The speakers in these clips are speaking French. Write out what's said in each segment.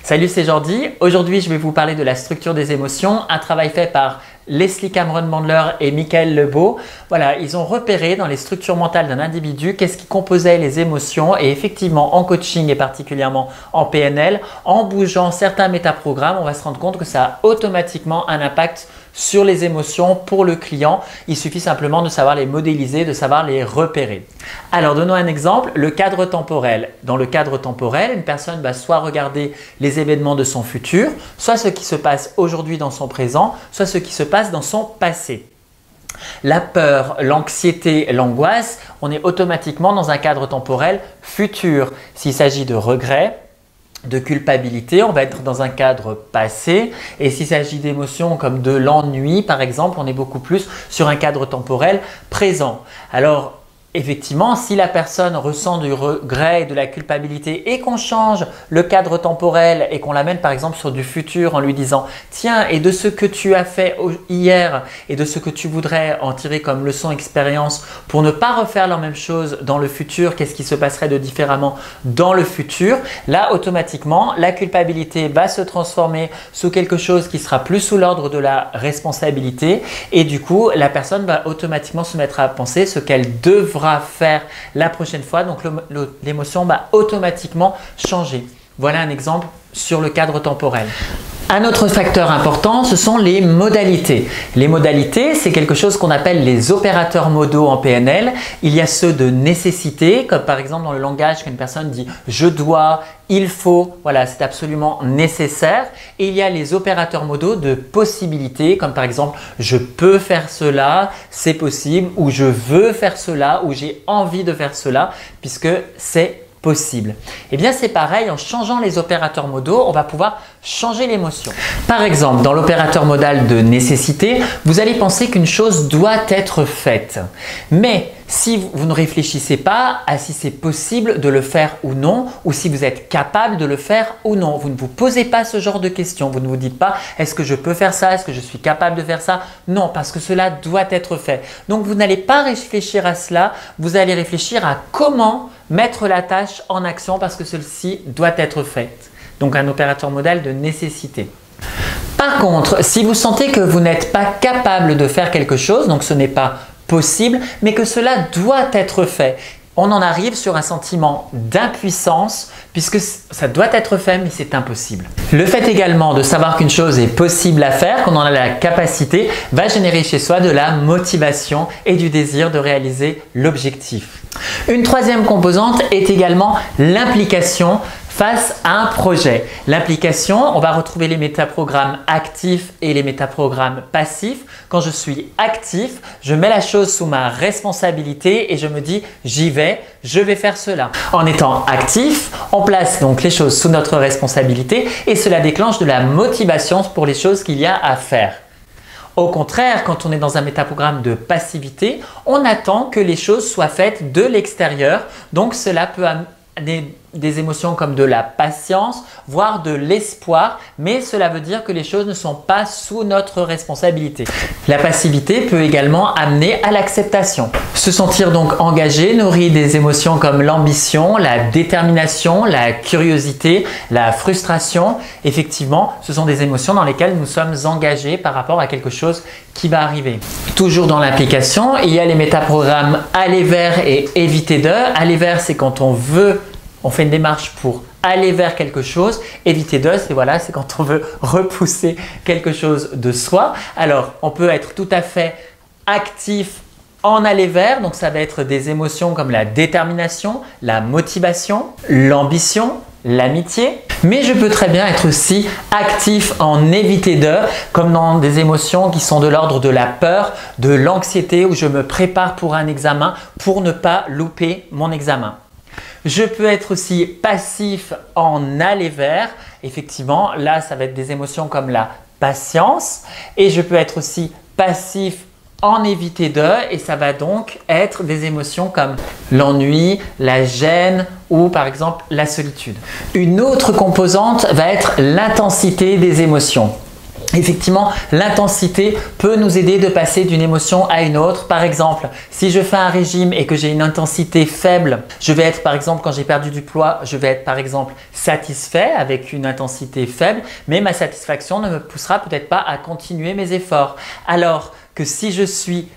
Salut, c'est Jordi. Aujourd'hui, je vais vous parler de la structure des émotions, un travail fait par Leslie Cameron Mandler et Michael Lebow. Voilà, ils ont repéré dans les structures mentales d'un individu qu'est-ce qui composait les émotions et effectivement en coaching et particulièrement en PNL, en bougeant certains métaprogrammes, on va se rendre compte que ça a automatiquement un impact sur les émotions pour le client. Il suffit simplement de savoir les modéliser, de savoir les repérer. Alors, donnons un exemple, le cadre temporel. Dans le cadre temporel, une personne va soit regarder les événements de son futur, soit ce qui se passe aujourd'hui dans son présent, soit ce qui se passe dans son passé. La peur, l'anxiété, l'angoisse, on est automatiquement dans un cadre temporel futur. S'il s'agit de regrets, de culpabilité, on va être dans un cadre passé, et s'il s'agit d'émotions comme de l'ennui par exemple, on est beaucoup plus sur un cadre temporel présent. Alors effectivement, si la personne ressent du regret et de la culpabilité et qu'on change le cadre temporel et qu'on l'amène par exemple sur du futur en lui disant « Tiens, et de ce que tu as fait hier et de ce que tu voudrais en tirer comme leçon expérience pour ne pas refaire la même chose dans le futur, qu'est-ce qui se passerait de différemment dans le futur ?» Là, automatiquement, la culpabilité va se transformer sous quelque chose qui sera plus sous l'ordre de la responsabilité et du coup, la personne va automatiquement se mettre à penser ce qu'elle devra faire la prochaine fois, donc l'émotion va automatiquement changer. Voilà un exemple sur le cadre temporel. Un autre facteur important, ce sont les modalités. Les modalités, c'est quelque chose qu'on appelle les opérateurs modaux en PNL. Il y a ceux de nécessité, comme par exemple dans le langage qu'une personne dit « je dois »,« il faut », voilà, c'est absolument nécessaire. Et il y a les opérateurs modaux de possibilité, comme par exemple « je peux faire cela »,« c'est possible » ou « je veux faire cela » ou « j'ai envie de faire cela » puisque c'est possible. Eh bien, c'est pareil, en changeant les opérateurs modaux, on va pouvoir changer l'émotion. Par exemple, dans l'opérateur modal de nécessité, vous allez penser qu'une chose doit être faite. Mais si vous ne réfléchissez pas à si c'est possible de le faire ou non, ou si vous êtes capable de le faire ou non, vous ne vous posez pas ce genre de questions. Vous ne vous dites pas « est-ce que je peux faire ça? Est-ce que je suis capable de faire ça ?» Non, parce que cela doit être fait. Donc, vous n'allez pas réfléchir à cela, vous allez réfléchir à comment mettre la tâche en action parce que celle-ci doit être faite. Donc, un opérateur modal de nécessité. Par contre, si vous sentez que vous n'êtes pas capable de faire quelque chose, donc ce n'est pas possible, mais que cela doit être fait, on en arrive sur un sentiment d'impuissance puisque ça doit être fait mais c'est impossible. Le fait également de savoir qu'une chose est possible à faire, qu'on en a la capacité, va générer chez soi de la motivation et du désir de réaliser l'objectif. Une troisième composante est également l'implication face à un projet. L'implication, on va retrouver les métaprogrammes actifs et les métaprogrammes passifs. Quand je suis actif, je mets la chose sous ma responsabilité et je me dis j'y vais, je vais faire cela. En étant actif, on place donc les choses sous notre responsabilité et cela déclenche de la motivation pour les choses qu'il y a à faire. Au contraire, quand on est dans un métaprogramme de passivité, on attend que les choses soient faites de l'extérieur. Donc cela peut amener des émotions comme de la patience, voire de l'espoir, mais cela veut dire que les choses ne sont pas sous notre responsabilité. La passivité peut également amener à l'acceptation. Se sentir donc engagé nourrit des émotions comme l'ambition, la détermination, la curiosité, la frustration. Effectivement, ce sont des émotions dans lesquelles nous sommes engagés par rapport à quelque chose qui va arriver. Toujours dans l'implication, il y a les métaprogrammes aller vers et éviter de. Aller vers, c'est quand on fait une démarche pour aller vers quelque chose. Éviter de, c'est quand on veut repousser quelque chose de soi. Alors, on peut être tout à fait actif en aller vers, donc ça va être des émotions comme la détermination, la motivation, l'ambition, l'amitié. Mais je peux très bien être aussi actif en éviter de, comme dans des émotions qui sont de l'ordre de la peur, de l'anxiété, où je me prépare pour un examen pour ne pas louper mon examen. Je peux être aussi passif en aller vers. Effectivement, là, ça va être des émotions comme la patience. Et je peux être aussi passif en éviter de. Et ça va donc être des émotions comme l'ennui, la gêne ou par exemple la solitude. Une autre composante va être l'intensité des émotions. Effectivement, l'intensité peut nous aider de passer d'une émotion à une autre. Par exemple, si je fais un régime et que j'ai une intensité faible, je vais être par exemple, quand j'ai perdu du poids, je vais être par exemple satisfait avec une intensité faible, mais ma satisfaction ne me poussera peut-être pas à continuer mes efforts. Alors que si je suis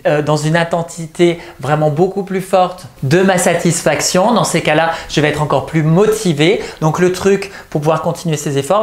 dans une intensité vraiment beaucoup plus forte de ma satisfaction, dans ces cas-là, je vais être encore plus motivé. Donc le truc pour pouvoir continuer ces efforts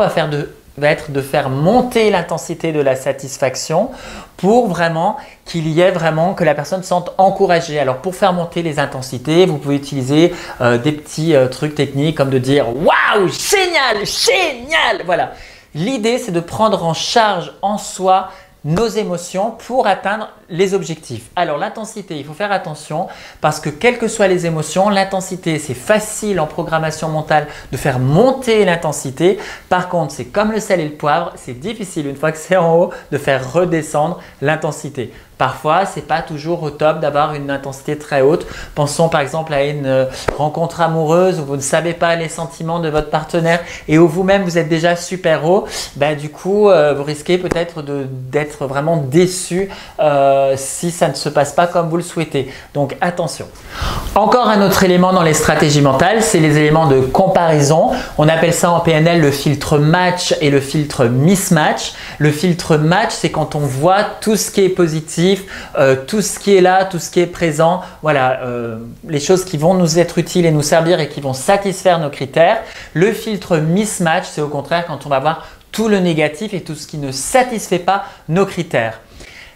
va être de faire monter l'intensité de la satisfaction pour vraiment qu'il y ait vraiment que la personne se sente encouragée. Alors pour faire monter les intensités, vous pouvez utiliser des petits trucs techniques comme de dire « Waouh, génial, génial !» Voilà. L'idée, c'est de prendre en charge en soi nos émotions pour atteindre les objectifs. Alors l'intensité, il faut faire attention parce que quelles que soient les émotions, l'intensité, c'est facile en programmation mentale de faire monter l'intensité. Par contre, c'est comme le sel et le poivre, c'est difficile une fois que c'est en haut de faire redescendre l'intensité. Parfois, ce n'est pas toujours au top d'avoir une intensité très haute. Pensons par exemple à une rencontre amoureuse où vous ne savez pas les sentiments de votre partenaire et où vous-même vous êtes déjà super haut. Du coup, vous risquez peut-être d'être vraiment déçu si ça ne se passe pas comme vous le souhaitez. Donc attention. Encore un autre élément dans les stratégies mentales, c'est les éléments de comparaison. On appelle ça en PNL le filtre match et le filtre mismatch. Le filtre match, c'est quand on voit tout ce qui est positif, tout ce qui est là, tout ce qui est présent, voilà, les choses qui vont nous être utiles et nous servir et qui vont satisfaire nos critères. Le filtre mismatch, c'est au contraire quand on va voir tout le négatif et tout ce qui ne satisfait pas nos critères.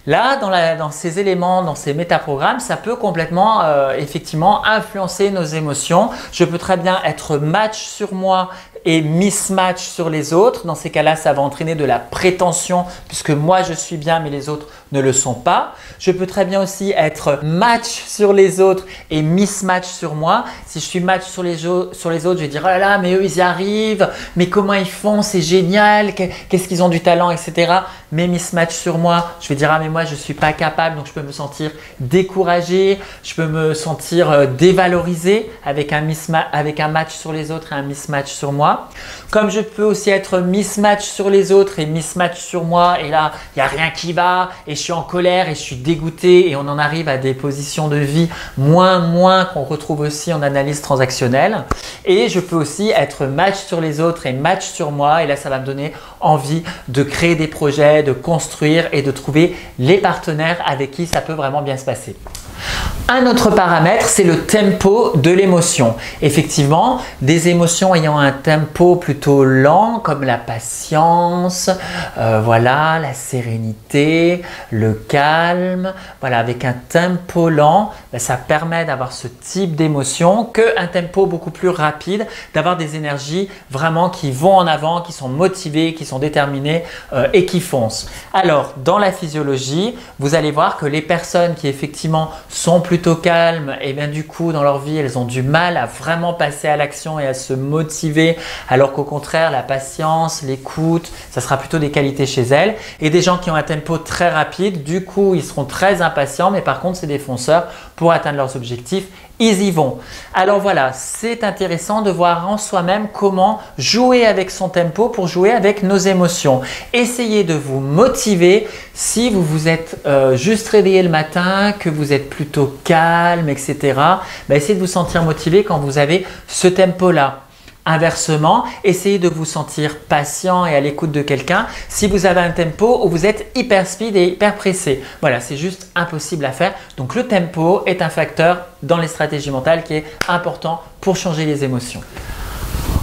Là, dans ces éléments, dans ces métaprogrammes, ça peut complètement effectivement influencer nos émotions. Je peux très bien être match sur moi et mismatch sur les autres. Dans ces cas-là, ça va entraîner de la prétention puisque moi je suis bien mais les autres ne le sont pas. Je peux très bien aussi être match sur les autres et mismatch sur moi. Si je suis match sur les autres, je vais dire « Oh là là, mais eux ils y arrivent, mais comment ils font, c'est génial, qu'est-ce qu'ils ont du talent, etc. » Mais mismatch sur moi, je vais dire « Ah mais moi je ne suis pas capable, donc je peux me sentir découragé, je peux me sentir dévalorisé avec un match sur les autres et un mismatch sur moi. » Comme je peux aussi être mismatch sur les autres et mismatch sur moi et là, il n'y a rien qui va et je suis en colère et je suis dégoûté et on en arrive à des positions de vie moins qu'on retrouve aussi en analyse transactionnelle. Et je peux aussi être match sur les autres et match sur moi et là, ça va me donner envie de créer des projets, de construire et de trouver les partenaires avec qui ça peut vraiment bien se passer. Un autre paramètre, c'est le tempo de l'émotion. Effectivement, des émotions ayant un tempo plutôt lent comme la patience, voilà, la sérénité, le calme, voilà, avec un tempo lent, ça permet d'avoir ce type d'émotion qu'un tempo beaucoup plus rapide, d'avoir des énergies vraiment qui vont en avant, qui sont motivées, qui sont déterminées et qui foncent. Alors, dans la physiologie, vous allez voir que les personnes qui effectivement sont plutôt calmes et bien du coup dans leur vie elles ont du mal à vraiment passer à l'action et à se motiver alors qu'au contraire la patience, l'écoute, ça sera plutôt des qualités chez elles et des gens qui ont un tempo très rapide, du coup ils seront très impatients mais par contre c'est des fonceurs pour atteindre leurs objectifs. Ils y vont. Alors voilà, c'est intéressant de voir en soi-même comment jouer avec son tempo pour jouer avec nos émotions. Essayez de vous motiver si vous vous êtes juste réveillé le matin, que vous êtes plutôt calme, etc. Essayez de vous sentir motivé quand vous avez ce tempo-là. Inversement, essayez de vous sentir patient et à l'écoute de quelqu'un si vous avez un tempo où vous êtes hyper speed et hyper pressé. Voilà, c'est juste impossible à faire. Donc le tempo est un facteur dans les stratégies mentales qui est important pour changer les émotions.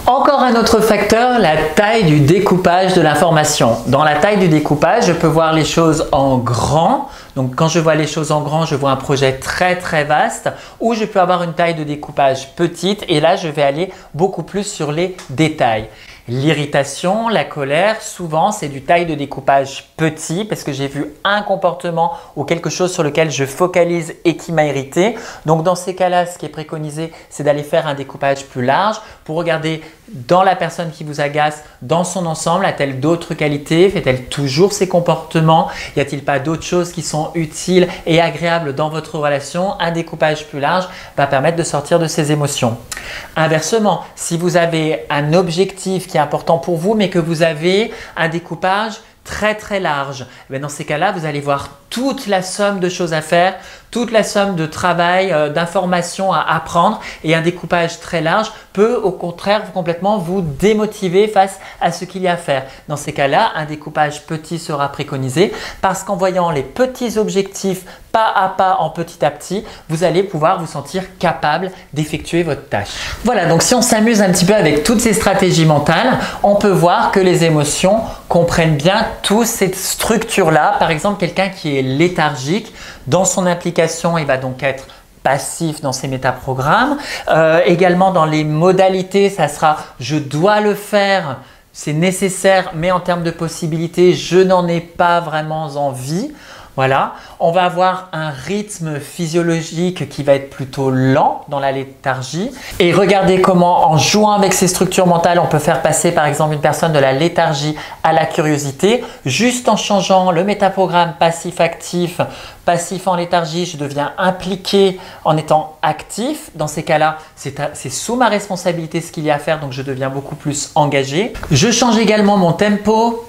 Encore un autre facteur, la taille du découpage de l'information. Dans la taille du découpage, je peux voir les choses en grand. Donc quand je vois les choses en grand, je vois un projet très vaste ou je peux avoir une taille de découpage petite et là je vais aller beaucoup plus sur les détails. L'irritation, la colère, souvent c'est du taille de découpage petit parce que j'ai vu un comportement ou quelque chose sur lequel je focalise et qui m'a irrité. Donc dans ces cas-là, ce qui est préconisé, c'est d'aller faire un découpage plus large pour regarder dans la personne qui vous agace, dans son ensemble, a-t-elle d'autres qualités? Fait-elle toujours ces comportements? Y a-t-il pas d'autres choses qui sont utiles et agréables dans votre relation? Un découpage plus large va permettre de sortir de ces émotions. Inversement, si vous avez un objectif qui est important pour vous mais que vous avez un découpage très large, dans ces cas-là, vous allez voir toute la somme de choses à faire, toute la somme de travail, d'informations à apprendre, et un découpage très large peut au contraire complètement vous démotiver face à ce qu'il y a à faire. Dans ces cas-là, un découpage petit sera préconisé parce qu'en voyant les petits objectifs pas à pas en petit à petit, vous allez pouvoir vous sentir capable d'effectuer votre tâche. Voilà, donc si on s'amuse un petit peu avec toutes ces stratégies mentales, on peut voir que les émotions comprennent bien toute cette structure-là. Par exemple, quelqu'un qui est léthargique, dans son application, il va donc être passif dans ses métaprogrammes. Également dans les modalités, ça sera « je dois le faire ». C'est nécessaire, mais en termes de possibilités, je n'en ai pas vraiment envie. Voilà, on va avoir un rythme physiologique qui va être plutôt lent dans la léthargie. Et regardez comment, en jouant avec ces structures mentales, on peut faire passer par exemple une personne de la léthargie à la curiosité, juste en changeant le métaprogramme passif-actif. Passif en léthargie, je deviens impliqué en étant actif. Dans ces cas-là, c'est sous ma responsabilité ce qu'il y a à faire, donc je deviens beaucoup plus engagé. Je change également mon tempo,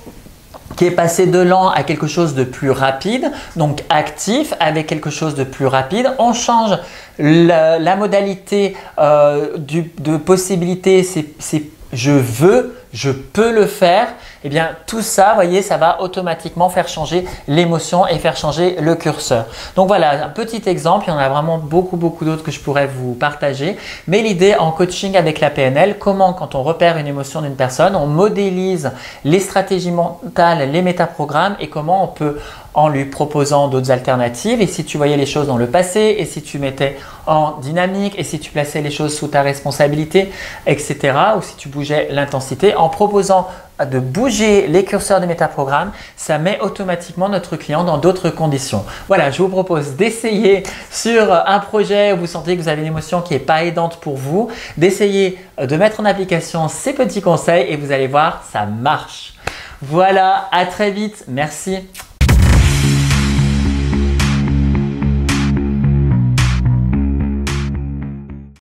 qui est passé de lent à quelque chose de plus rapide, donc actif avec quelque chose de plus rapide. On change la modalité de possibilité, c'est je veux, je peux le faire. Eh bien tout ça, vous voyez, ça va automatiquement faire changer l'émotion et faire changer le curseur. Donc voilà, un petit exemple, il y en a vraiment beaucoup d'autres que je pourrais vous partager. Mais l'idée en coaching avec la PNL, comment quand on repère une émotion d'une personne, on modélise les stratégies mentales, les métaprogrammes et comment on peut, en lui proposant d'autres alternatives, et si tu voyais les choses dans le passé, et si tu mettais en dynamique, et si tu plaçais les choses sous ta responsabilité, etc. ou si tu bougeais l'intensité, en proposant de bouger les curseurs des métaprogrammes, ça met automatiquement notre client dans d'autres conditions. Voilà, je vous propose d'essayer sur un projet où vous sentez que vous avez une émotion qui n'est pas aidante pour vous, d'essayer de mettre en application ces petits conseils et vous allez voir, ça marche. Voilà, à très vite. Merci.